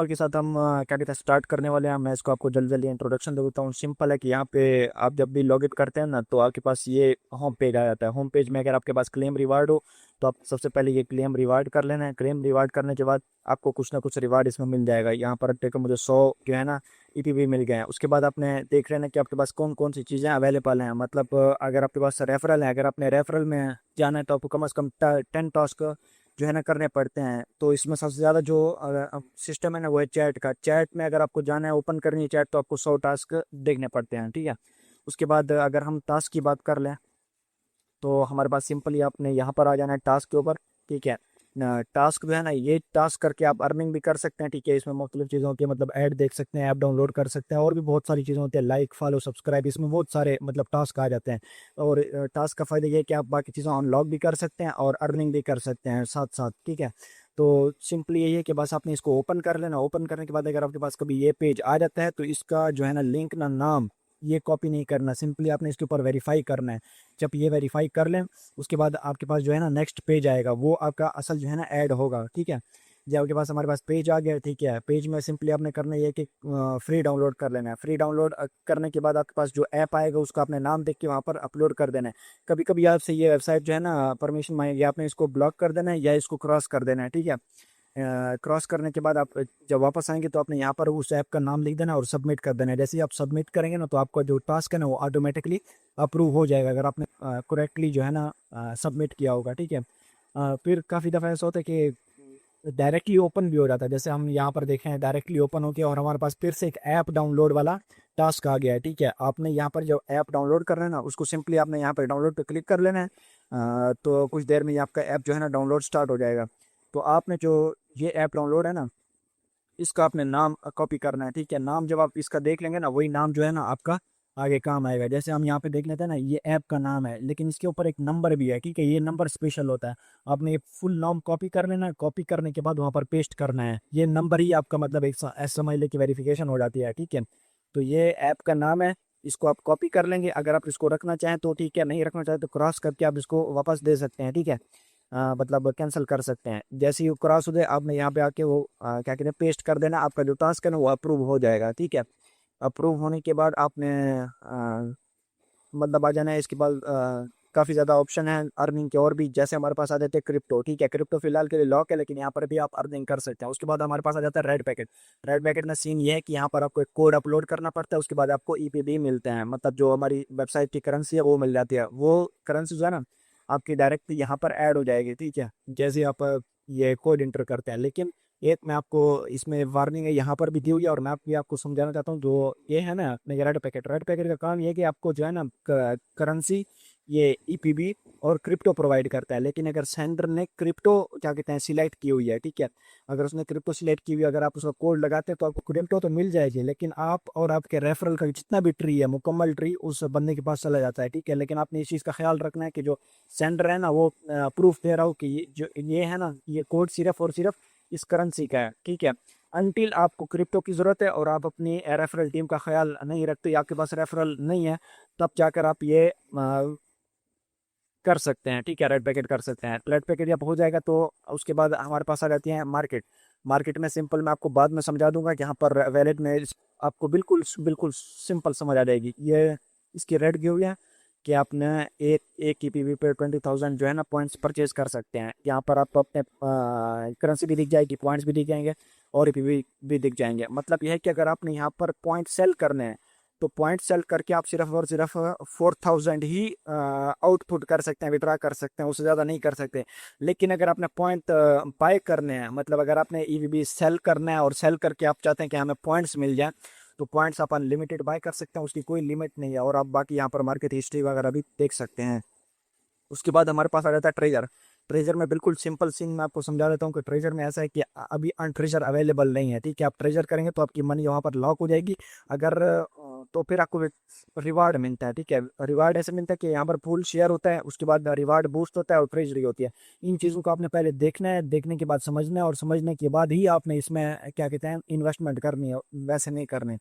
और के साथ हम क्या कहते हैं स्टार्ट करने वाले हैं। मैं इसको आपको जल्दी जल्दी इंट्रोडक्शन दे देता हूँ। सिंपल है कि यहाँ पे आप जब भी लॉग इन करते हैं ना तो आपके पास ये होम पेज आ जाता है। होम पेज में अगर आपके पास क्लेम रिवार्ड हो तो आप सबसे पहले ये क्लेम रिवार्ड कर लेना है। क्लेम रिवार्ड करने के बाद आपको कुछ ना कुछ रिवार्ड इसमें मिल जाएगा। यहाँ पर देखो मुझे 100 जो है ना ईपीवी मिल गए हैं। उसके बाद आपने देख रहे हैं कि आपके पास कौन कौन सी चीज़ें अवेलेबल हैं। मतलब अगर आपके पास रेफरल है, अगर आपने रेफरल में जाना है तो आपको कम से कम 10 टास्क जो है ना करने पड़ते हैं। तो इसमें सबसे ज़्यादा जो सिस्टम है ना वो है चैट का। चैट में अगर आपको जाना है, ओपन करनी है चैट, तो आपको 100 टास्क देखने पड़ते हैं, ठीक है। उसके बाद अगर हम टास्क की बात कर लें तो हमारे पास सिंपली आपने यहाँ पर आ जाना है टास्क के ऊपर, ठीक है। टास्क जो है ना, ये टास्क करके आप अर्निंग भी कर सकते हैं, ठीक है। इसमें मुख्तलिफ चीज़ें होती है, मतलब ऐड देख सकते हैं, ऐप डाउनलोड कर सकते हैं, और भी बहुत सारी चीज़ें होती है, लाइक फॉलो सब्सक्राइब, इसमें बहुत सारे मतलब टास्क आ जाते हैं। और टास्क का फ़ायदा ये है कि आप बाकी चीज़ें अनलॉक भी कर सकते हैं और अर्निंग भी कर सकते हैं साथ साथ, ठीक है। तो सिंपली यही है कि बस आपने इसको ओपन कर लेना। ओपन करने के बाद अगर आपके पास कभी ये पेज आ जाता है तो इसका जो है ना लिंक ना नाम ये कॉपी नहीं करना, सिंपली आपने इसके ऊपर वेरीफाई करना है। जब ये वेरीफाई कर लें उसके बाद आपके पास जो है ना नेक्स्ट पेज आएगा, वो आपका असल जो है ना ऐड होगा, ठीक है। जब आपके पास हमारे पास पेज आ गया, ठीक है, पेज में सिंपली आपने करना ये है कि फ्री डाउनलोड कर लेना है। फ्री डाउनलोड करने के बाद आपके पास जो ऐप आएगा उसका अपने नाम देख के वहाँ पर अपलोड कर देना है। कभी कभी आपसे ये वेबसाइट जो है ना परमिशन मांगेगी, आपने इसको ब्लॉक कर देना है या इसको क्रॉस कर देना है, ठीक है। क्रॉस करने के बाद आप जब वापस आएंगे तो आपने यहाँ पर उस ऐप का नाम लिख देना और सबमिट कर देना है। जैसे ही आप सबमिट करेंगे ना तो आपका जो टास्क है ना वो ऑटोमेटिकली अप्रूव हो जाएगा, अगर आपने करेक्टली जो है ना सबमिट किया होगा, ठीक है। फिर काफ़ी दफ़ा ऐसा होता है कि डायरेक्टली ओपन भी हो जाता है। जैसे हम यहाँ पर देखें हैं डायरेक्टली ओपन हो गया और हमारे पास फिर से एक ऐप डाउनलोड वाला टास्क आ गया है, ठीक है। आपने यहाँ पर जो ऐप डाउनलोड कर रहे हैं ना उसको सिंपली आपने यहाँ पर डाउनलोड पे क्लिक कर लेना है। तो कुछ देर में ही आपका ऐप जो है ना डाउनलोड स्टार्ट हो जाएगा। तो आपने जो ये ऐप डाउनलोड है ना इसका आपने नाम कॉपी करना है, ठीक है। नाम जब आप इसका देख लेंगे ना वही नाम जो है ना आपका आगे काम आएगा। जैसे हम यहाँ पे देख लेते हैं ना, ये ऐप का नाम है लेकिन इसके ऊपर एक नंबर भी है, ठीक है। ये नंबर स्पेशल होता है। आपने ये फुल नाम कॉपी कर लेना है। कॉपी करने के बाद वहाँ पर पेस्ट करना है। ये नंबर ही आपका मतलब एक ऐसा समझ ले कि वेरिफिकेशन हो जाती है, ठीक है। तो ये ऐप का नाम है, इसको आप कॉपी कर लेंगे। अगर आप इसको रखना चाहें तो ठीक है, नहीं रखना चाहें तो क्रॉस करके आप इसको वापस दे सकते हैं, ठीक है। मतलब कैंसिल कर सकते हैं। जैसे ही वो क्रॉस हो जाए आपने यहाँ पे आके वो क्या कहते हैं पेस्ट कर देना। आपका जो टास्क है ना वो अप्रूव हो जाएगा, ठीक है। अप्रूव होने के बाद आपने मतलब आ जाना है। इसके बाद काफ़ी ज़्यादा ऑप्शन है अर्निंग के और भी। जैसे हमारे पास आ जाते हैं क्रिप्टो, ठीक है। क्रिप्टो फिलहाल के लिए लॉक है लेकिन यहाँ पर भी आप अर्निंग कर सकते हैं। उसके बाद हमारे पास आ जाता है रेड पैकेट। रेड पैकेट में सीन ये है कि यहाँ पर आपको एक कोड अपलोड करना पड़ता है, उसके बाद आपको ईपीबी मिलते हैं। मतलब जो हमारी वेबसाइट की करेंसी है वो मिल जाती है। वो करेंसी जो है ना आपकी डायरेक्ट यहाँ पर ऐड हो जाएगी, ठीक है, जैसे आप ये कोड इंटर करते हैं। लेकिन एक मैं आपको इसमें वार्निंग है यहाँ पर भी दी हुई है और मैं भी आपको समझाना चाहता हूँ। जो ये है ना अपने रेड पैकेट का काम ये है कि आपको जो है ना करेंसी ये ईपीबी और क्रिप्टो प्रोवाइड करता है। लेकिन अगर सेंडर ने क्रिप्टो क्या कहते हैं सिलेक्ट की हुई है, ठीक है, अगर उसने क्रिप्टो सिलेक्ट की हुई है, अगर आप उसका कोड लगाते हैं तो आपको क्रिप्टो तो मिल जाएगी, लेकिन आप और आपके रेफरल का जितना भी ट्री है मुकम्मल ट्री उस बंदे के पास चला जाता है, ठीक है। लेकिन आपने इस चीज़ का ख्याल रखना है कि जो सेंडर है ना वो प्रूफ दे रहा हो कि ये है ना ये कोड सिर्फ और सिर्फ इस करेंसी का है, ठीक है। अनटिल आपको क्रिप्टो की ज़रूरत है और आप अपनी रेफरल टीम का ख्याल नहीं रखते या आपके पास रेफरल नहीं है, तब जाकर आप ये कर सकते हैं, ठीक है, रेड पैकेट कर सकते हैं। रेड पैकेट जब हो जाएगा तो उसके बाद हमारे पास आ जाती है मार्केट। मार्केट में सिंपल मैं आपको बाद में समझा दूंगा कि यहाँ पर वैलेट में आपको बिल्कुल बिल्कुल सिंपल समझ आ जाएगी। ये इसकी रेट की हुई है कि आपने एक एक ईपीवी पे 20,000 जो है ना पॉइंट्स परचेज कर सकते हैं। यहाँ पर आपको अपने करेंसी भी दिख जाएगी, पॉइंट्स भी दिख जाएंगे और ईपीवी भी दिख जाएंगे। मतलब यह है कि अगर आपने यहाँ पर पॉइंट सेल करने हैं तो पॉइंट सेल करके आप सिर्फ और सिर्फ 4,000 ही आउटपुट कर सकते हैं, विड्रा कर सकते हैं, उससे ज़्यादा नहीं कर सकते। लेकिन अगर आपने पॉइंट बाय करने हैं, मतलब अगर आपने ईवीबी सेल करना है और सेल करके आप चाहते हैं कि हमें पॉइंट्स मिल जाए, तो पॉइंट्स आप अनलिमिटेड बाय कर सकते हैं, उसकी कोई लिमिट नहीं है। और आप बाकी यहाँ पर मार्केट हिस्ट्री वगैरह भी देख सकते हैं। उसके बाद हमारे पास आ जाता है ट्रेजर। ट्रेजर में बिल्कुल सिंपल सीन मैं आपको समझा देता हूँ कि ट्रेजर में ऐसा है कि अभी ट्रेजर अवेलेबल नहीं है, ठीक है। आप ट्रेजर करेंगे तो आपकी मनी वहाँ पर लॉक हो जाएगी। अगर तो फिर आपको रिवार्ड मिलता है, ठीक है। रिवार्ड ऐसे मिलता है कि यहाँ पर फुल शेयर होता है, उसके बाद रिवार्ड बूस्ट होता है और ट्रेजरी होती है। इन चीज़ों को आपने पहले देखना है, देखने के बाद समझना है और समझने के बाद ही आपने इसमें क्या कहते हैं इन्वेस्टमेंट करनी है, वैसे नहीं करने।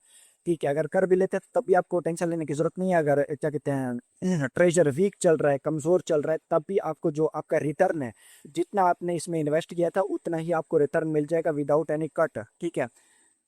ठीक है, अगर कर भी लेते हैं तब भी आपको टेंशन लेने की जरूरत नहीं है। अगर क्या कहते हैं ट्रेजर वीक चल रहा है, कमजोर चल रहा है, तब भी आपको जो आपका रिटर्न है, जितना आपने इसमें इन्वेस्ट किया था उतना ही आपको रिटर्न मिल जाएगा विदाउट एनी कट। ठीक है,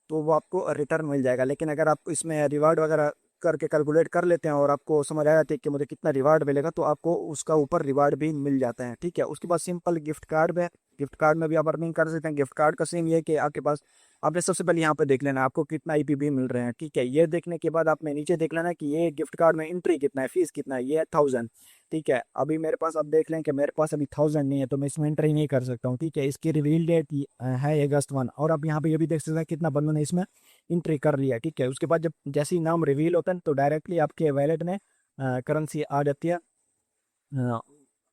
तो वो आपको रिटर्न मिल जाएगा। लेकिन अगर आप इसमें रिवार्ड वगैरह करके कैलकुलेट कर लेते हैं और आपको समझ आ जाती है कि मुझे कितना रिवार्ड मिलेगा, तो आपको उसका ऊपर रिवार्ड भी मिल जाता है। ठीक है, उसके बाद सिंपल गिफ्ट कार्ड है, गिफ्ट कार्ड में भी आप अर्निंग कर सकते हैं। गिफ्ट कार्ड का सीन ये है कि आपके पास, आपने सबसे पहले यहाँ पे देख लेना आपको कितना ईपीबी मिल रहे हैं। ठीक है, ये देखने के बाद आपने नीचे देख लेना कि ये गिफ्ट कार्ड में एंट्री कितना है, फीस कितना है, ये है 1000। ठीक है, अभी मेरे पास, आप देख लें कि मेरे पास अभी 1000 नहीं है, तो मैं इसमें एंट्री नहीं कर सकता हूँ। ठीक है, इसकी रिवील डेट है August 1, और आप यहाँ पे ये भी देख सकते हैं कितना बंदों ने इसमें एंट्री कर लिया है। ठीक है, उसके बाद जब जैसे ही नाम रिवील होता है तो डायरेक्टली आपके वैलेट में करेंसी आ जाती है। अ,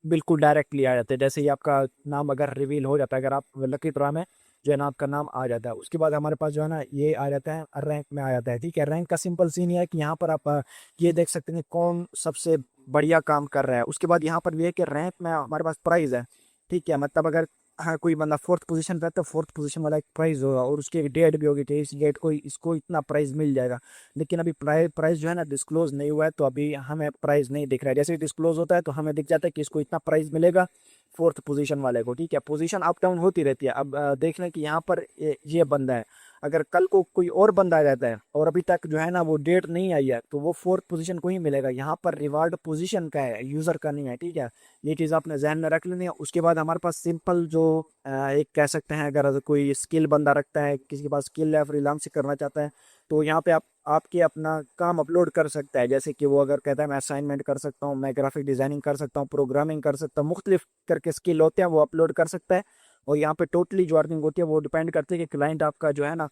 बिल्कुल डायरेक्टली आ जाते हैं जैसे ही आपका नाम अगर रिवील हो जाता है। अगर आप लकी ड्रा में जो है ना आपका नाम आ जाता है, उसके बाद हमारे पास जो है ना ये आ जाता है, रैंक में आ जाता है। ठीक है, रैंक का सिंपल सीन ये है कि यहाँ पर आप ये देख सकते हैं कौन सबसे बढ़िया काम कर रहा है। उसके बाद यहाँ पर भी है कि रैंक में हमारे पास प्राइज है। ठीक है, मतलब अगर हाँ कोई बंदा फोर्थ पोजीशन पे है तो फोर्थ पोजीशन वाला एक प्राइज होगा, और उसकी एक डेट भी होगी कि इस डेट को इसको इतना प्राइज मिल जाएगा। लेकिन अभी प्राइस जो है ना डिस्क्लोज नहीं हुआ है, तो अभी हमें प्राइस नहीं दिख रहा है। जैसे डिस्क्लोज होता है तो हमें दिख जाता है कि इसको इतना प्राइस मिलेगा फोर्थ पोजीशन वाले को। ठीक है, पोजीशन अप डाउन होती रहती है। अब देख लें कि यहाँ पर ये बंदा है, अगर कल को कोई और बंदा आ जाता है और अभी तक जो है ना वो डेट नहीं आई है, तो वो फोर्थ पोजीशन को ही मिलेगा। यहाँ पर रिवार्ड पोजीशन का है, यूजर का नहीं है। ठीक है, ये चीज़ आपने जहन में रख लेनी है। उसके बाद हमारे पास सिंपल जो एक कह सकते हैं, अगर कोई स्किल बंदा रखता है, किसी के पास स्किल है, फ्रीलांस करना चाहता है, तो यहाँ पे आप आपके अपना काम अपलोड कर सकता है। जैसे कि वो अगर कहता है मैं असाइनमेंट कर सकता हूँ, मैं ग्राफिक डिजाइनिंग कर सकता हूँ, प्रोग्रामिंग कर सकता हूँ, मुख्तलिफ करके स्किल होते हैं वो अपलोड कर सकता है। और यहाँ पे टोटली जो अर्निंग होती है वो डिपेंड करती है कि क्लाइंट आपका जो है ना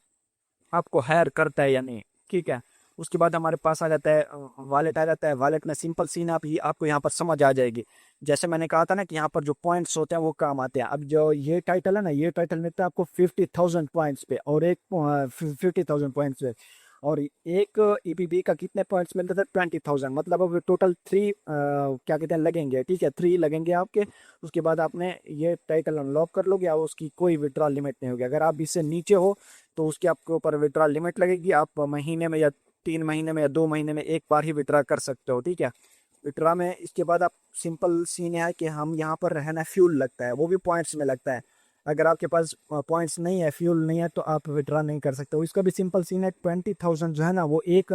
आपको हायर करता है या नहीं। ठीक है, उसके बाद हमारे पास आ जाता है वॉलेट आ जाता है। वॉलेट में सिंपल सीन आप ही आपको यहाँ पर समझ आ जाएगी। जैसे मैंने कहा था ना कि यहाँ पर जो पॉइंट्स होते हैं वो काम आते हैं। अब जो ये टाइटल है ना, ये टाइटल मिलता है आपको 50,000 पॉइंट्स पे, और एक 50,000 पॉइंट्स पे, और एक ईपीबी का कितने पॉइंट्स मिलते थे, 20,000। मतलब अब टोटल 3 क्या कहते हैं लगेंगे। ठीक है, 3 लगेंगे आपके। उसके बाद आपने ये टाइटल अनलॉक कर लोगे, और उसकी कोई विड्रॉल लिमिट नहीं होगी। अगर आप इससे नीचे हो तो उसके आपके ऊपर विड्रॉल लिमिट लगेगी। आप महीने में या 3 महीने में या 2 महीने में एक बार ही विड्रा कर सकते हो। ठीक है, विड्रा में इसके बाद आप, सिंपल सीन है कि हम यहाँ पर रहना, फ्यूल लगता है, वो भी पॉइंट्स में लगता है। अगर आपके पास पॉइंट्स नहीं है, फ्यूल नहीं है, तो आप विड्रा नहीं कर सकते हो। इसका भी सिंपल सीन है, 20,000 जो है ना वो एक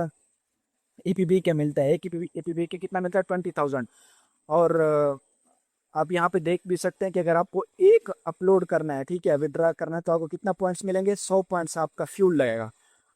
ईपीबी के मिलता है। एक ईपीबी के कितना मिलता है, 20,000। और आप यहाँ पे देख भी सकते हैं कि अगर आपको एक अपलोड करना है, ठीक है, विड्रा करना है, तो आपको कितना पॉइंट्स मिलेंगे, 100 पॉइंट्स आपका फ्यूल लगेगा।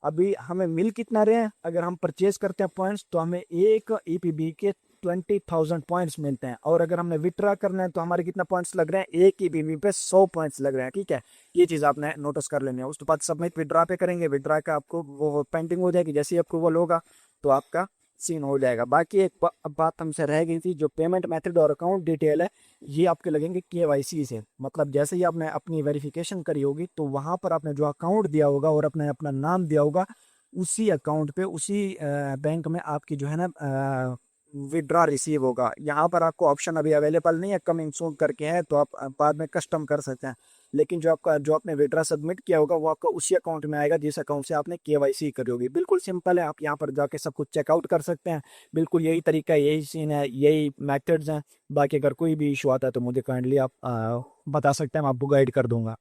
अभी हमें मिल कितना रहे हैं, अगर हम परचेज करते हैं पॉइंट्स, तो हमें एक ईपीबी के 20,000 पॉइंट्स मिलते हैं। और अगर हमने विड्रा करना है तो हमारे कितना पॉइंट्स लग रहे हैं, एक ईपीबी पे 100 पॉइंट्स लग रहे हैं। ठीक है, ये चीज़ आपने नोटिस कर लेनी है। उसके बाद सबमिट विड्रा पे करेंगे, विड्रा का आपको वो पेंडिंग हो जाएगी। जैसे ही अप्रूवल होगा तो आपका सीन हो जाएगा। बाकी एक बात हमसे रह गई थी, जो पेमेंट मेथड और अकाउंट डिटेल है, ये आपके लगेंगे केवाईसी से। मतलब जैसे ही आपने अपनी वेरिफिकेशन करी होगी तो वहां पर आपने जो अकाउंट दिया होगा और अपने अपना नाम दिया होगा, उसी अकाउंट पे, उसी बैंक में आपकी जो है ना विड्रा रिसीव होगा। यहाँ पर आपको ऑप्शन अभी अवेलेबल नहीं है, कमिंग सून करके है, तो आप बाद में कस्टम कर सकते हैं। लेकिन जो आपने विड्रा सबमिट किया होगा वो आपका उसी अकाउंट में आएगा जिस अकाउंट से आपने केवाईसी करी होगी। बिल्कुल सिंपल है, आप यहाँ पर जाके सब कुछ चेकआउट कर सकते हैं। बिल्कुल यही तरीका है, यही सीन है, यही मेथड्स हैं। बाकी अगर कोई भी इशू आता है तो मुझे काइंडली आप बता सकते हैं, मैं आपको गाइड कर दूंगा।